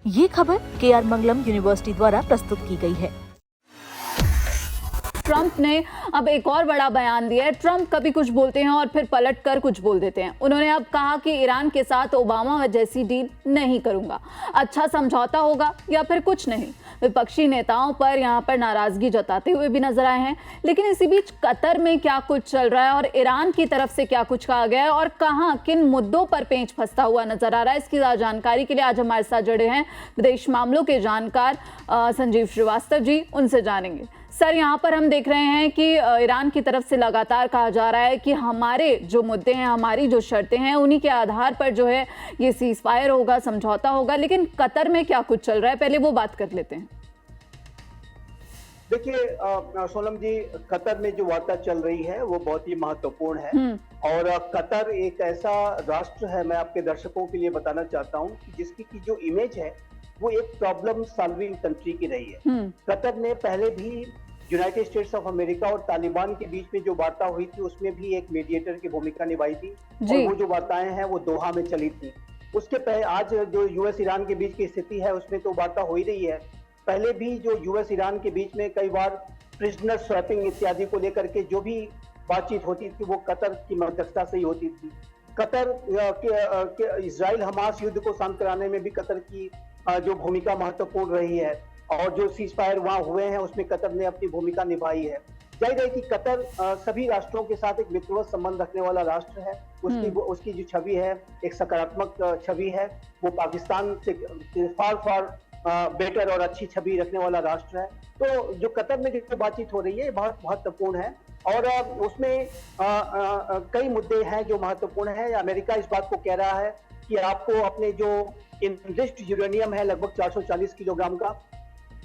ये खबर KR मंगलम university द्वारा प्रस्तुत की गई है। ट्रंप ने अब एक और बड़ा बयान दिया है। ट्रंप कभी कुछ बोलते हैं और फिर पलट कर कुछ बोल देते हैं। उन्होंने अब कहा कि ईरान के साथ ओबामा जैसी डील नहीं करूंगा, अच्छा समझौता होगा या फिर कुछ नहीं। विपक्षी नेताओं पर यहां पर नाराजगी जताते हुए भी नजर आए हैं। लेकिन इसी बीच कतर में क्या कुछ चल रहा है और ईरान की तरफ से क्या कुछ कहा गया है और कहां किन मुद्दों पर पेंच फंसता हुआ नजर आ रहा है, इसकी जानकारी के लिए आज हमारे साथ जुड़े हैं विदेश मामलों के जानकार संजीव श्रीवास्तव जी। उनसे जानेंगे। सर, यहाँ पर हम देख रहे हैं कि ईरान की तरफ से लगातार कहा जा रहा है कि हमारे जो मुद्दे हैं, हमारी जो शर्तें हैं, उन्हीं के आधार पर जो है ये सीज फायर होगा, समझौता होगा। लेकिन कतर में क्या कुछ चल रहा है, पहले वो बात कर लेते हैं। देखिए सोनम जी, कतर में जो वार्ता चल रही है वो बहुत ही महत्वपूर्ण है। और कतर एक ऐसा राष्ट्र है, मैं आपके दर्शकों के लिए बताना चाहता हूँ कि जिसकी की जो इमेज है वो एक प्रॉब्लम सॉल्विंग कंट्री की रही है। कतर ने पहले भी यूनाइटेड स्टेट्स ऑफ अमेरिका और तालिबान के बीच में जो वार्ता हुई थी उसमें भी एक मीडिएटर की भूमिका निभाई थी और वो जो वार्ताएं हैं वो दोहा में चली थी। उसके पहले आज जो यूएस ईरान के बीच की स्थिति है उसमें तो वार्ता हो ही रही है। पहले भी जो यूएस ईरान के बीच में कई बार प्रिजनर स्वैपिंग इत्यादि को लेकर के जो भी बातचीत होती थी वो कतर की मध्यस्थता से ही होती थी। कतर इजराइल हमास युद्ध को शांत कराने में भी कतर की जो भूमिका महत्वपूर्ण रही है और जो सीज फायर वहां हुए हैं उसमें कतर ने अपनी भूमिका निभाई है। जाहिर है कि कतर सभी राष्ट्रों के साथ एक मित्रवत संबंध रखने वाला राष्ट्र है। उसकी जो छवि है एक सकारात्मक छवि है। वो पाकिस्तान से फार बेटर और अच्छी छवि रखने वाला राष्ट्र है। तो जो कतर में जो बातचीत हो रही है बहुत महत्वपूर्ण है और उसमें कई मुद्दे हैं जो महत्वपूर्ण है। अमेरिका इस बात को कह रहा है कि आपको अपने जो इनरिच्ड यूरेनियम है लगभग 440 किलोग्राम का,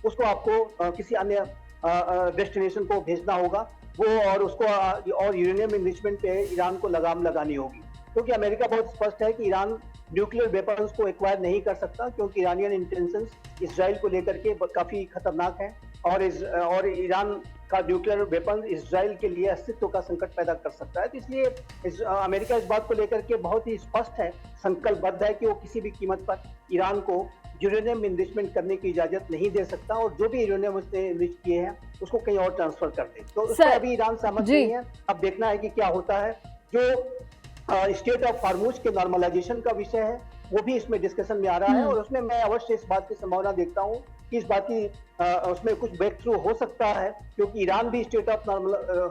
उसको आपको किसी अन्य डेस्टिनेशन को भेजना होगा वो, और उसको और यूरेनियम इनरिचमेंट पे ईरान को लगाम लगानी होगी। क्योंकि अमेरिका बहुत स्पष्ट है कि ईरान न्यूक्लियर वेपन्स को एक्वायर नहीं कर सकता क्योंकि ईरानियन इंटेंशंस इसराइल को लेकर के काफी खतरनाक हैं और ईरान का न्यूक्लियर वेपन इसराइल के लिए अस्तित्व का संकट पैदा कर सकता है। तो इसलिए अमेरिका इस बात को लेकर के बहुत ही स्पष्ट है, संकल्पबद्ध है कि वो किसी भी कीमत पर ईरान को यूरेनियम इनरिचमेंट करने की इजाजत नहीं दे सकता और जो भी यूरेनियम उसने इनरिच किए हैं उसको कहीं और ट्रांसफर कर दे। तो उसमें अभी ईरान सहमत नहीं है। अब देखना है कि क्या होता है। जो स्टेट ऑफ हार्मुज के नॉर्मलाइजेशन का विषय है वो भी इसमें डिस्कशन में आ रहा है और उसमें मैं अवश्य इस बात की संभावना देखता हूँ कि इस बात की उसमें कुछ ब्रेक थ्रू हो सकता है क्योंकि ईरान भी स्टेट ऑफ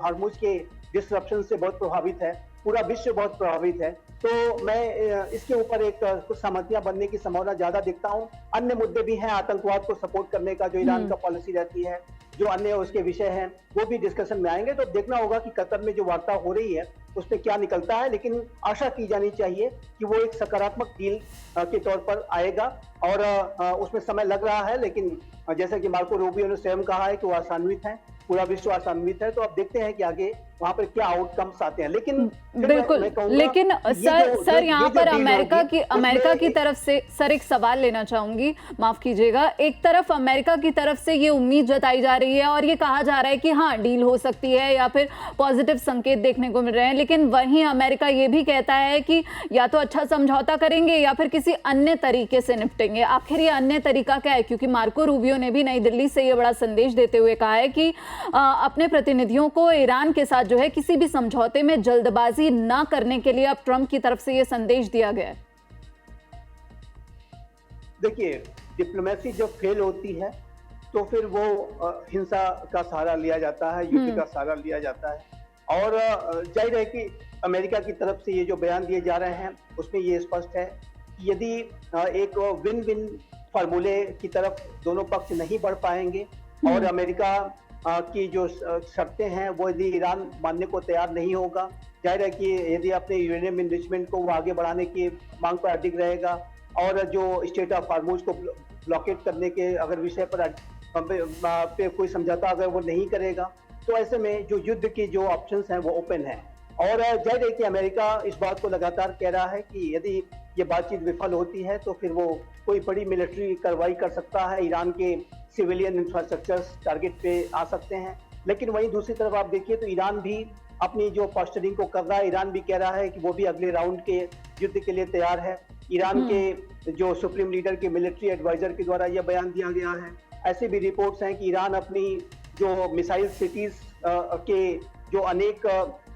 हार्मुज के डिसरप्शन से बहुत प्रभावित है, पूरा विश्व बहुत प्रभावित है। तो मैं इसके ऊपर एक कुछ सहमतियां बनने की संभावना ज्यादा देखता हूं। अन्य मुद्दे भी हैं, आतंकवाद को सपोर्ट करने का जो ईरान का पॉलिसी रहती है, जो अन्य उसके विषय हैं वो भी डिस्कशन में आएंगे। तो देखना होगा कि कतर में जो वार्ता हो रही है उसमें क्या निकलता है, लेकिन आशा की जानी चाहिए कि वो एक सकारात्मक डील के तौर पर आएगा और उसमें समय लग रहा है। लेकिन जैसा कि मार्को रूबियो ने स्वयं कहा है कि वो आशान्वित है, पूरा विश्व आशान्वित है। तो अब देखते हैं कि आगे वहां पर क्या आउटकम्स आते हैं। लेकिन बिल्कुल, लेकिन सर यहाँ पर अमेरिका की तरफ से सर एक सवाल लेना चाहूंगी, माफ कीजिएगा। एक तरफ अमेरिका की तरफ से ये उम्मीद जताई जा रही है और ये कहा जा रहा है कि हाँ डील हो सकती है या फिर पॉजिटिव संकेत देखने को मिल रहे हैं, लेकिन वहीं अमेरिका ये भी कहता है कि या तो अच्छा समझौता करेंगे या फिर किसी अन्य तरीके से निपटेंगे। आखिर ये अन्य तरीका क्या है? क्योंकि मार्को रूबियो ने भी नई दिल्ली से ये बड़ा संदेश देते हुए कहा है कि अपने प्रतिनिधियों को ईरान के साथ जो है किसी भी समझौते में जल्दबाजी ना करने के लिए अब ट्रंप की तरफ से यह संदेश दिया गया है। देखिए, डिप्लोमेसी जब फेल होती है तो फिर वो हिंसा का सहारा लिया जाता है, युद्ध का सहारा लिया जाता है। और जाहिर है कि अमेरिका की तरफ से ये जो बयान दिए जा रहे हैं उसमें ये स्पष्ट है कि यदि एक विन विन फार्मूले की तरफ दोनों पक्ष नहीं बढ़ पाएंगे और अमेरिका की जो शर्तें हैं वो यदि ईरान मानने को तैयार नहीं होगा, जाहिर है कि यदि अपने यूरेनियम इनरिचमेंट को वो आगे बढ़ाने की मांग पर अडिग रहेगा और जो स्टेट ऑफ हार्मुज को ब्लॉकेट करने के अगर विषय पर कोई समझौता अगर वो नहीं करेगा तो ऐसे में जो युद्ध की जो ऑप्शंस हैं वो ओपन है। और जाहिर है कि अमेरिका इस बात को लगातार कह रहा है कि यदि ये बातचीत विफल होती है तो फिर वो कोई बड़ी मिलिट्री कार्रवाई कर सकता है, ईरान के सिविलियन इंफ्रास्ट्रक्चर्स टारगेट पे आ सकते हैं। लेकिन वहीं दूसरी तरफ आप देखिए तो ईरान भी अपनी जो पोस्चरिंग को कर रहा है, ईरान भी कह रहा है कि वो भी अगले राउंड के युद्ध के लिए तैयार है। ईरान के जो सुप्रीम लीडर के मिलिट्री एडवाइजर के द्वारा यह बयान दिया गया है। ऐसे भी रिपोर्ट्स हैं कि ईरान अपनी जो मिसाइल सिटीज के जो अनेक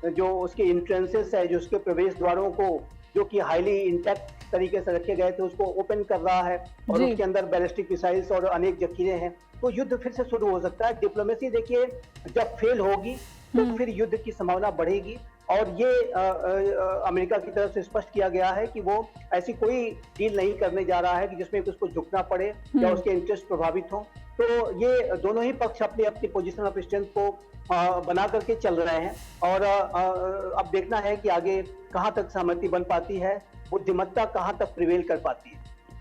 जो उसके इंट्रेंसेस है, जो उसके प्रवेश द्वारों को जो कि हाईली इंटैक्ट तरीके से रखे गए थे, उसको ओपन कर रहा है और उसके अंदर बैलिस्टिक मिसाइल्स और अनेक जखीरे हैं। तो युद्ध फिर से शुरू हो सकता है। डिप्लोमेसी देखिए जब फेल होगी तो फिर युद्ध की संभावना बढ़ेगी और ये अमेरिका की तरफ से स्पष्ट किया गया है कि वो ऐसी कोई डील नहीं करने जा रहा है कि जिसमें उसको झुकना पड़े या उसके इंटरेस्ट प्रभावित हो। तो ये दोनों ही पक्ष अपनी अपनी पोजीशन ऑफ स्ट्रेंथ को बना करके चल रहे हैं और अब देखना है कि आगे कहां तक सहमति बन पाती है, बुद्धिमत्ता कहां तक प्रिवेल कर पाती है।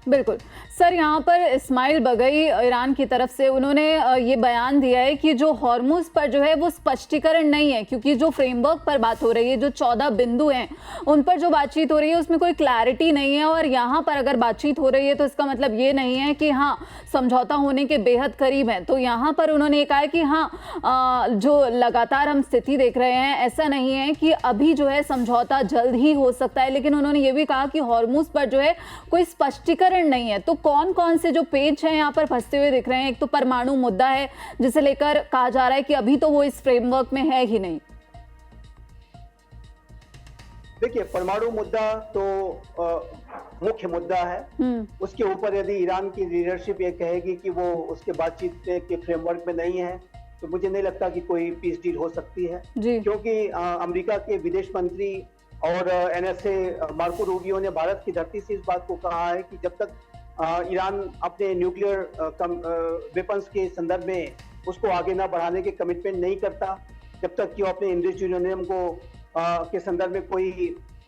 बिल्कुल सर, यहाँ पर इस्माइल बगई ईरान की तरफ से उन्होंने ये बयान दिया है कि जो हॉर्मुज पर जो है वो स्पष्टीकरण नहीं है, क्योंकि जो फ्रेमवर्क पर बात हो रही है, जो 14 बिंदु हैं उन पर जो बातचीत हो रही है उसमें कोई क्लैरिटी नहीं है और यहाँ पर अगर बातचीत हो रही है तो इसका मतलब ये नहीं है कि हाँ समझौता होने के बेहद करीब है। तो यहाँ पर उन्होंने कहा है कि हाँ जो लगातार हम स्थिति देख रहे हैं ऐसा नहीं है कि अभी जो है समझौता जल्द ही हो सकता है, लेकिन उन्होंने ये भी कहा कि हॉर्मुज पर जो है कोई स्पष्टीकरण नहीं है। तो कौन कौन से जो पेज हैं यहाँ पर फंसते हुए दिख रहे हैं? एक तो परमाणु मुद्दा है जिसे लेकर कहा जा रहा है कि अभी तो वो इस फ्रेमवर्क में है ही नहीं। देखिए परमाणु मुद्दा तो मुख्य मुद्दा है। उसके ऊपर यदि ईरान की लीडरशिप ये कहेगी कि वो उसके बातचीत के फ्रेमवर्क में नहीं है तो मुझे नहीं लगता कि कोई पीस डील हो सकती है, क्योंकि अमेरिका के विदेश मंत्री और एनएसए मार्को रूबियो ने भारत की धरती से इस बात को कहा है कि जब तक ईरान अपने न्यूक्लियर वेपन्स के संदर्भ में उसको आगे ना बढ़ाने के कमिटमेंट नहीं करता, जब तक कि वो अपने इंडस यूरेनियम को के संदर्भ में कोई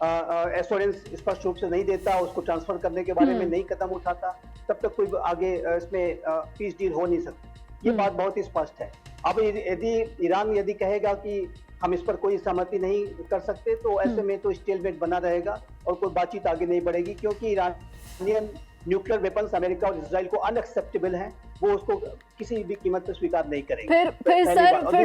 एश्योरेंस स्पष्ट रूप से नहीं देता, उसको ट्रांसफर करने के बारे में नहीं कदम उठाता, तब तक कोई आगे इसमें पीस डील हो नहीं सकती। ये बात बहुत ही स्पष्ट है। अब यदि ईरान यदि कहेगा कि हम इस पर कोई सहमति नहीं कर सकते तो ऐसे में तो स्टेलमेट बना रहेगा और कोई बातचीत आगे नहीं बढ़ेगी, क्योंकि ईरानियन न्यूक्लियर वेपन्स अमेरिका और इजराइल को अनएक्सेप्टेबल हैं, वो उसको किसी भी कीमत पर स्वीकार नहीं करेंगे। फिर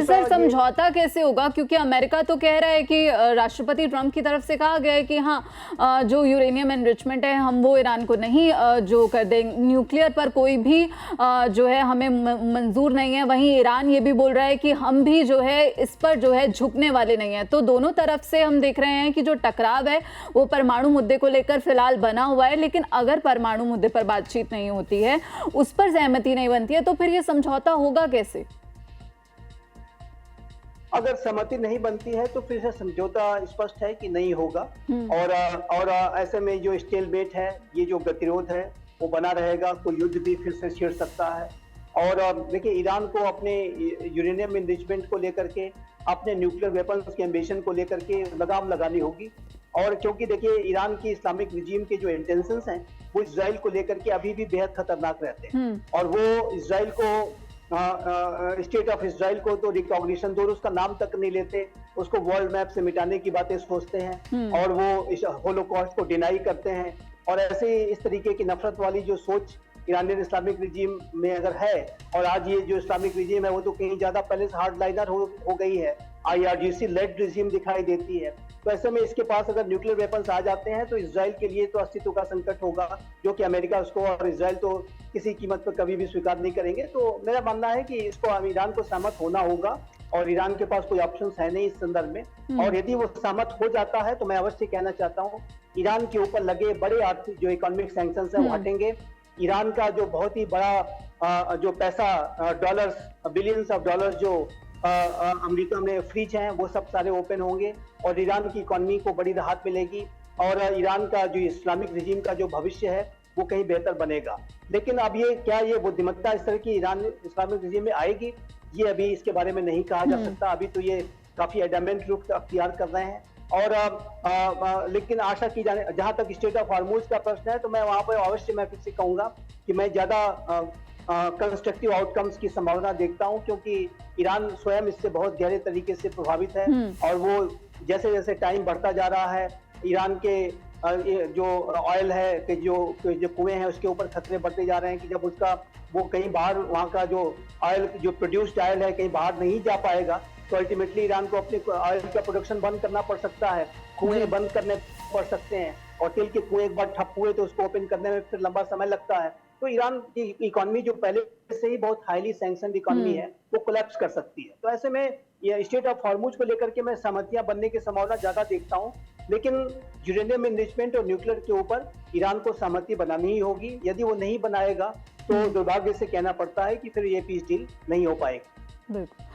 सर समझौता कैसे होगा? क्योंकि अमेरिका तो कह रहा है कि राष्ट्रपति ट्रंप की तरफ से कहा गया है कि हाँ जो यूरेनियम एनरिचमेंट है हम वो ईरान को नहीं जो कर देंगे, न्यूक्लियर पर कोई भी जो है हमें मंजूर नहीं है। वहीं ईरान ये भी बोल रहा है कि हम भी जो है इस पर जो है झुकने वाले नहीं है। तो दोनों तरफ से हम देख रहे हैं कि जो टकराव है वो परमाणु मुद्दे को लेकर फिलहाल बना हुआ है, लेकिन अगर परमाणु मुद्दे पर बातचीत नहीं होती है, उस पर सहमति नहीं बनती है, तो फिर ये समझौता होगा कैसे? अगर सहमति नहीं बनती है तो फिर से समझौता स्पष्ट है कि नहीं होगा और ऐसे में जो स्टेलमेट है, ये जो गतिरोध है वो बना रहेगा, कोई युद्ध भी फिर से छिड़ सकता है। और देखिए ईरान को अपने यूरेनियम एनरिचमेंट को लेकर के, अपने न्यूक्लियर वेपन्स के एम्बिशन को लेकर के लगाम लगानी होगी। और क्योंकि देखिए ईरान की इस्लामिक रिजीम के जो इंटेंशंस हैं वो इजराइल को लेकर के अभी भी बेहद खतरनाक रहते हैं और वो इजराइल को स्टेट ऑफ इजराइल को तो रिकॉग्निशन दो, उसका नाम तक नहीं लेते, उसको वर्ल्ड मैप से मिटाने की बातें सोचते हैं और वो इस होलोकॉस्ट को डिनाई करते हैं। और ऐसे इस तरीके की नफरत वाली जो सोच ईरानियन इस्लामिक रिजीम में अगर है, और आज ये जो इस्लामिक रिजीम है वो तो कहीं ज्यादा पहले से हार्डलाइनर हो गई है, IRGC लेड रिजीम दिखाई देती है। तो ऐसे में इसके पास अगर न्यूक्लियर वेपन्स आ जाते हैं तो इजराइल के लिए तो अस्तित्व का संकट होगा, जो कि अमेरिका उसको और इजराइल तो किसी कीमत पर कभी भी स्वीकार नहीं करेंगे। तो मेरा मानना है कि इसको ईरान को सहमत होना होगा और ईरान के पास कोई ऑप्शन है नहीं इस संदर्भ में। और यदि वो सहमत हो जाता है तो मैं अवश्य कहना चाहता हूँ ईरान के ऊपर लगे बड़े आर्थिक जो इकोनॉमिक सैंक्शंस है वो हटेंगे। ईरान का जो बहुत ही बड़ा जो पैसा डॉलर्स, बिलियंस ऑफ डॉलर्स जो अमेरिका में फ्रीज हैं वो सब सारे ओपन होंगे और ईरान की इकोनॉमी को बड़ी राहत मिलेगी और ईरान का जो इस्लामिक रिजीम का जो भविष्य है वो कहीं बेहतर बनेगा। लेकिन अब ये बुद्धिमत्ता इस तरह की ईरान इस्लामिक रिजीम में आएगी, ये अभी इसके बारे में नहीं कहा जा सकता। अभी तो ये काफी एडमेंट रूप अख्तियार कर रहे हैं और लेकिन आशा की जाने, जहां तक स्टेट ऑफ हॉर्मुज का प्रश्न है तो मैं वहां पर अवश्य मैं फिर से कहूंगा कि मैं ज्यादा कंस्ट्रक्टिव आउटकम्स की संभावना देखता हूं, क्योंकि ईरान स्वयं इससे बहुत गहरे तरीके से प्रभावित है और वो जैसे जैसे टाइम बढ़ता जा रहा है ईरान के जो ऑयल है कि जो कुएं हैं उसके ऊपर खतरे बढ़ते जा रहे हैं कि जब उसका वो कहीं बाहर, वहाँ का जो ऑयल जो प्रोड्यूस्ड ऑयल है कहीं बाहर नहीं जा पाएगा तो अल्टीमेटली ईरान को अपने ऑयल का प्रोडक्शन बंद करना पड़ सकता है, कुएं बंद करने पड़ सकते हैं। और तेल के कुएं एक बार ठप हुए तो उसको ओपन करने में फिर लंबा समय लगता है। तो ईरान की इकोनॉमी जो पहले से ही बहुत हाईली सैंक्शनड इकोनॉमी है, वो कोलैप्स कर सकती है। तो ऐसे में ये स्टेट ऑफ हॉर्मुज को लेकर के मैं सहमतियां बनने की संभावना ज्यादा देखता हूं, लेकिन यूरेनियम एनरिचमेंट और न्यूक्लियर के ऊपर ईरान को सहमति बनानी ही होगी। यदि वो नहीं बनाएगा तो दुर्भाग्य से कहना पड़ता है कि फिर ये पीस डील नहीं हो पाएगी। बिल्कुल।